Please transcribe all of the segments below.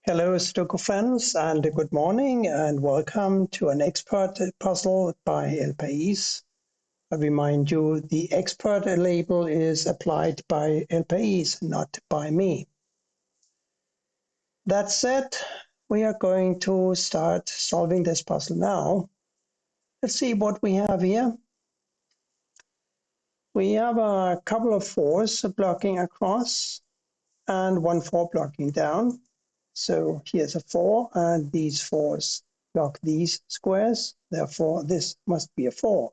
Hello, Sudoku friends, and good morning, and welcome to an expert puzzle by País. I remind you, the expert label is applied by País, not by me. That said, we are going to start solving this puzzle now. Let's see what we have here. We have a couple of 4s blocking across and 1 4 blocking down. So here's a 4, and these 4s block these squares. Therefore, this must be a 4.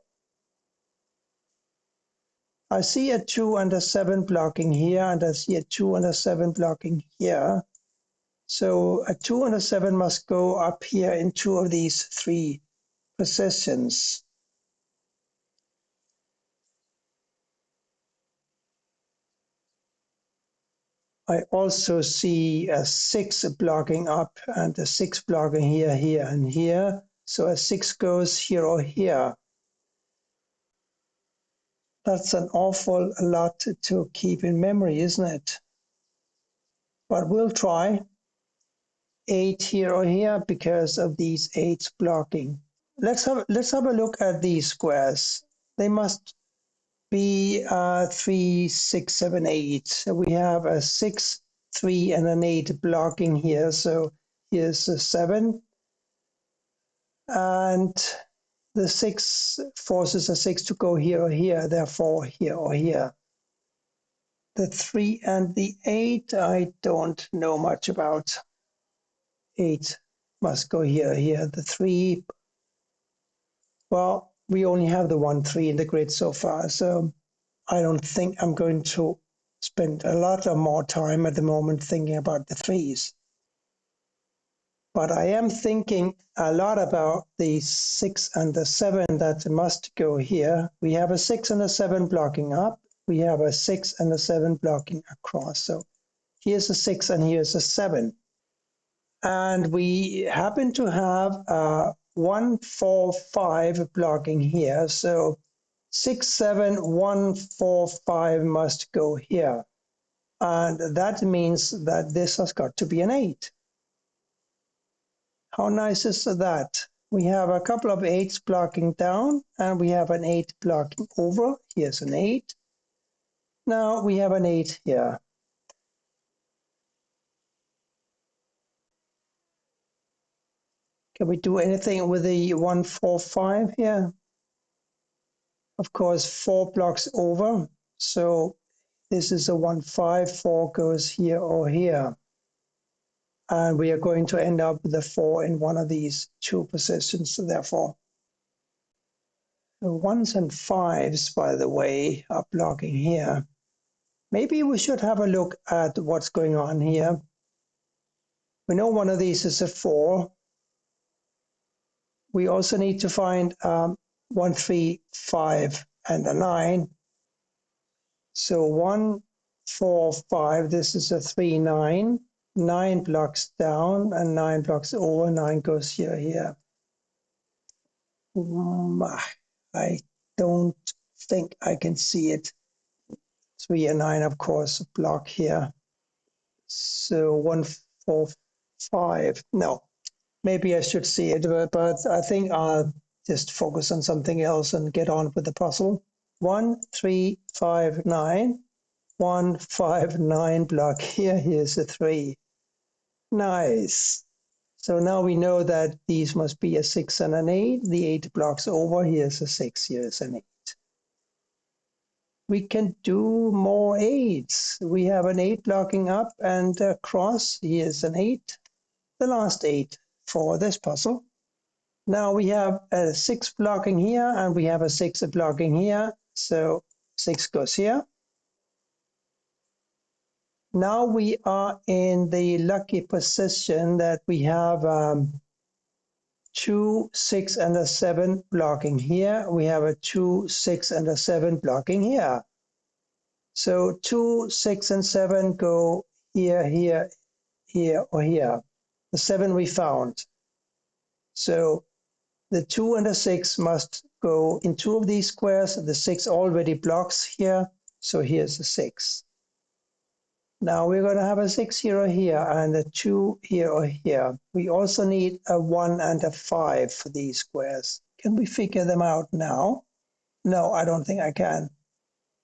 I see a 2 and a 7 blocking here, and I see a 2 and a 7 blocking here. So a 2 and a 7 must go up here in 2 of these 3 positions. I also see a 6 blocking up and a 6 blocking here, here, and here. So a 6 goes here or here. That's an awful lot to keep in memory, isn't it? But we'll try. 8 here or here because of these 8s blocking. Let's have a look at these squares. They must be 3, 6, 7, 8. So we have a 6, 3, and an 8 blocking here. So here's a 7. And the 6 forces a 6 to go here or here, therefore here or here. The 3 and the 8, I don't know much about. 8 must go here, here. The 3, well, we only have the 1, 3 in the grid so far, so I don't think I'm going to spend a lot of more time at the moment thinking about the 3s. But I am thinking a lot about the 6 and the 7 that must go here. We have a 6 and a 7 blocking up. We have a 6 and a 7 blocking across. So here's a 6 and here's a 7. And we happen to have 1, 4, 5 blocking here. So 6, 7, 1, 4, 5 must go here. And that means that this has got to be an 8. How nice is that? We have a couple of 8s blocking down, and we have an 8 blocking over. Here's an 8. Now we have an 8 here. Can we do anything with the 1, 4, 5 here? Of course, 4 blocks over. So this is a 1, 5. 4 goes here or here. And we are going to end up with a 4 in one of these 2 positions. So therefore, the 1s and 5s, by the way, are blocking here. Maybe we should have a look at what's going on here. We know one of these is a 4. We also need to find 1, 3, 5, and a 9. So 1, 4, 5, this is a 3, 9. 9 blocks down and 9 blocks over. 9 goes here, here. I don't think I can see it. 3 and 9, of course, block here. So 1, 4, 5. No, maybe I should see it, but I think I'll just focus on something else and get on with the puzzle. 1, 3, 5, 9. 1, 5, 9 block here. Here's a 3. Nice. So now we know that these must be a 6 and an 8. The 8 blocks over. Here's a 6. Here's an 8. We can do more 8s. We have an 8 blocking up and across. Here's an 8. The last 8 for this puzzle. Now we have a 6 blocking here and we have a 6 blocking here. So 6 goes here. Now we are in the lucky position that we have 2, 6, and a 7 blocking here. We have a 2, 6, and a 7 blocking here. So 2, 6, and 7 go here, here, here, or here. The 7 we found. So the 2 and the 6 must go in 2 of these squares. The 6 already blocks here. So here's the 6. Now we're going to have a 6 here or here and a 2 here or here. We also need a 1 and a 5 for these squares. Can we figure them out now? No, I don't think I can.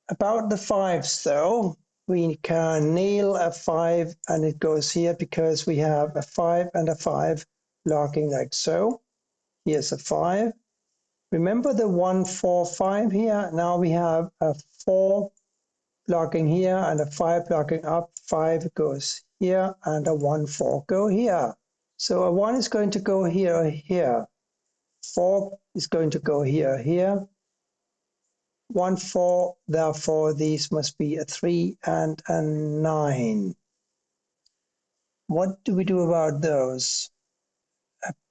About the 5s though, we can nail a 5 and it goes here because we have a 5 and a 5 blocking like so. Here's a 5. Remember the 1, 4, 5 here? Now we have a 4 blocking here and a 5 blocking up. 5 goes here and a 1, 4 go here. So a 1 is going to go here or here. 4 is going to go here or here. 1, 4, therefore these must be a 3 and a 9. What do we do about those?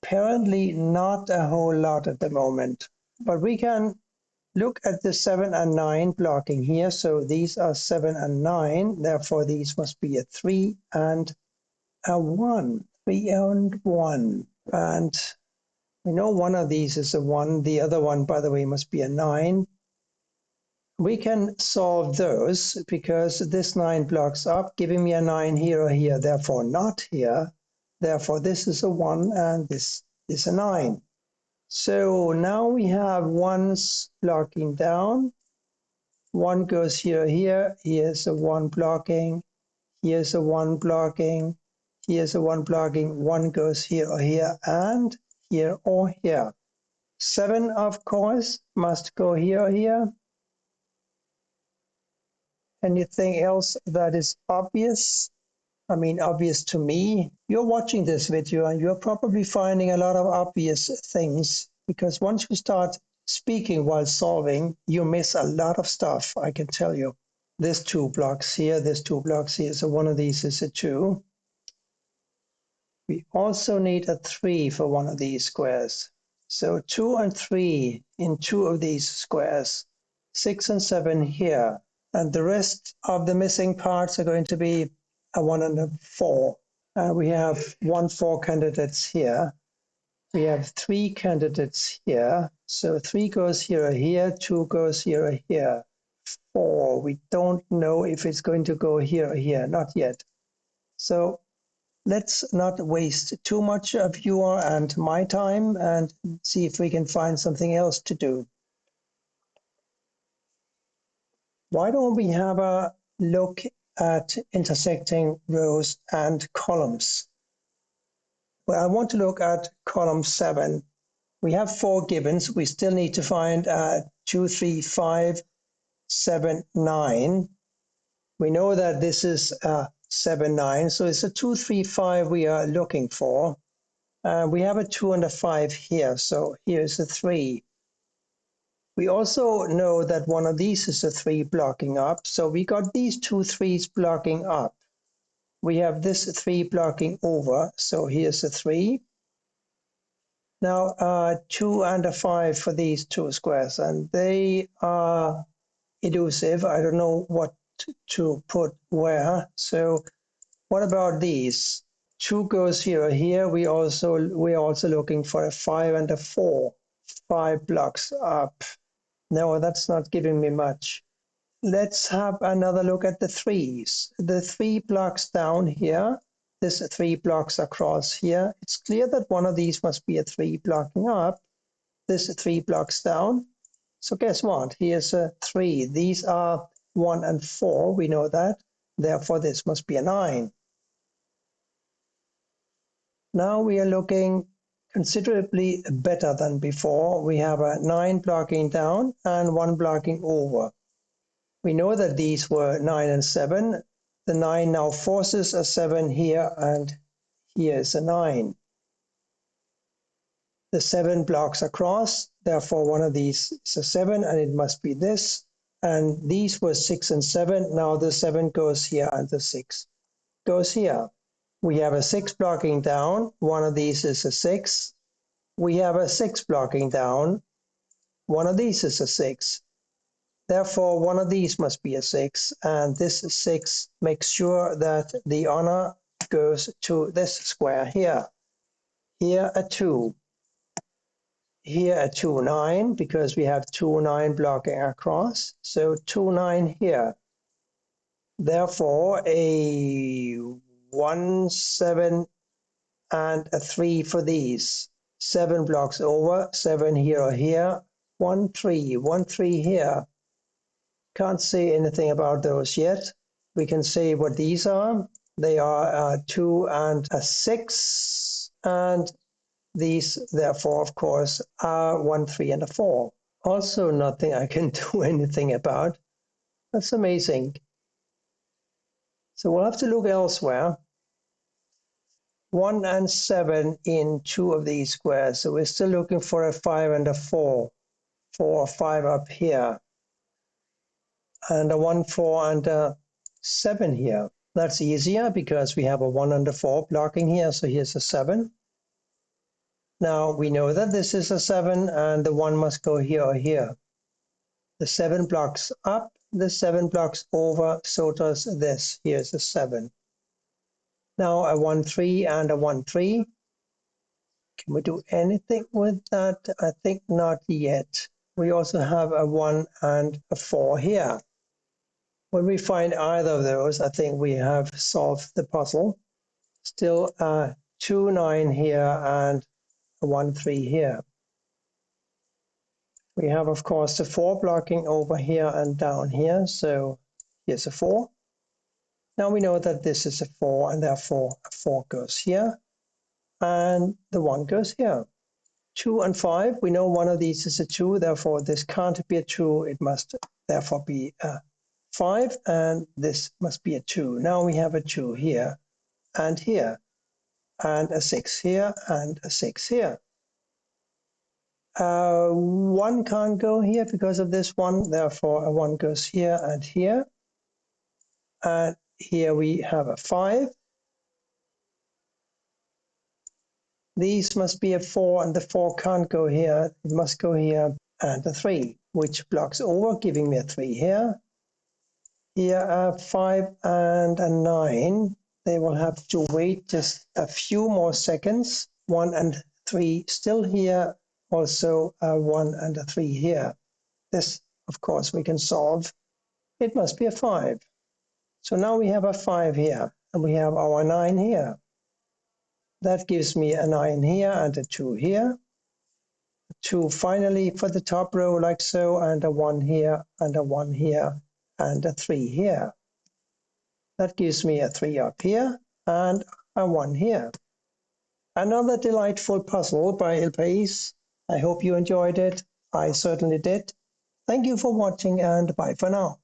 Apparently not a whole lot at the moment, but we can look at the 7 and 9 blocking here. So these are 7 and 9, therefore these must be a 3 and a 1. 3 and 1. And we know one of these is a 1, the other one, by the way, must be a 9. We can solve those because this 9 blocks up, giving me a 9 here or here, therefore not here. Therefore, this is a 1 and this is a 9. So now we have 1s blocking down. 1 goes here or here. Here's a 1 blocking. Here's a 1 blocking. Here's a 1 blocking. 1 goes here or here and here or here. 7, of course, must go here or here. Anything else that is obvious? I mean, obvious to me. You're watching this video and you're probably finding a lot of obvious things because once you start speaking while solving, you miss a lot of stuff, I can tell you. There's 2 blocks here, there's 2 blocks here, so one of these is a 2. We also need a 3 for one of these squares. So 2 and 3 in 2 of these squares. 6 and 7 here. And the rest of the missing parts are going to be a 1 and a 4. We have 1, 4 candidates here. We have 3 candidates here. So 3 goes here or here, 2 goes here or here. 4, we don't know if it's going to go here or here, not yet. So let's not waste too much of your and my time and see if we can find something else to do. Why don't we have a look at intersecting rows and columns? Well, I want to look at column 7. We have 4 givens. We still need to find 2, 3, 5, 7, 9. We know that this is 7, 9. So it's a 2, 3, 5 we are looking for. We have a 2 and a 5 here. So here's a 3. We also know that one of these is a 3 blocking up. So we got these 2 3s blocking up. We have this 3 blocking over. So here's a 3. Now 2 and a 5 for these 2 squares. And they are elusive. I don't know what to put where. So what about these? 2 goes here or here. We're also looking for a 5 and a 4. 5 blocks up. No, that's not giving me much. Let's have another look at the 3s. The 3 blocks down here, this 3 blocks across here. It's clear that one of these must be a 3 blocking up. This 3 blocks down. So guess what? Here's a 3. These are 1 and 4. We know that. Therefore, this must be a 9. Now we are looking considerably better than before. We have a 9 blocking down and 1 blocking over. We know that these were 9 and 7. The 9 now forces a 7 here, and here is a 9. The 7 blocks across, therefore one of these is a 7, and it must be this. And these were 6 and 7. Now the 7 goes here, and the 6 goes here. We have a 6 blocking down. One of these is a 6. We have a 6 blocking down. One of these is a 6. Therefore, one of these must be a 6, and this 6 makes sure that the honor goes to this square here. Here a 2. Here a 2, 9, because we have 2, 9 blocking across. So 2, 9 here. Therefore, a 1, 7, and a 3 for these. 7 blocks over, 7 here or here, 1, 3, 1, 3 here. Can't say anything about those yet. We can say what these are. They are a 2 and a 6, and these, therefore, of course, are 1, 3, and a 4. Also nothing I can do anything about. That's amazing. So we'll have to look elsewhere. 1 and 7 in 2 of these squares. So we're still looking for a 5 and a 4. 4 or 5 up here. And a 1, 4, and a 7 here. That's easier because we have a 1 and a 4 blocking here. So here's a 7. Now we know that this is a 7 and the 1 must go here or here. The 7 blocks up, the 7 blocks over, so does this. Here's a 7. Now a 1, 3 and a 1, 3. Can we do anything with that? I think not yet. We also have a 1 and a 4 here. When we find either of those, I think we have solved the puzzle. Still a 2, 9 here and a 1, 3 here. We have, of course, the 4 blocking over here and down here. So here's a 4. Now we know that this is a 4, and therefore a 4 goes here, and the 1 goes here. 2 and 5, we know one of these is a 2, therefore this can't be a 2, it must therefore be a 5, and this must be a 2. Now we have a 2 here, and a 6 here, and a 6 here. 1 can't go here because of this 1, therefore a 1 goes here and here. And here we have a 5. These must be a 4, and the 4 can't go here. It must go here, and a 3, which blocks over, giving me a 3 here. Here a 5 and a 9. They will have to wait just a few more seconds. 1 and 3 still here. Also a 1 and a 3 here. This, of course, we can solve. It must be a 5. So now we have a 5 here, and we have our 9 here. That gives me a 9 here and a 2 here. 2 finally for the top row, like so, and a 1 here, and a 1 here, and a 3 here. That gives me a 3 up here, and a 1 here. Another delightful puzzle by País. I hope you enjoyed it. I certainly did. Thank you for watching, and bye for now.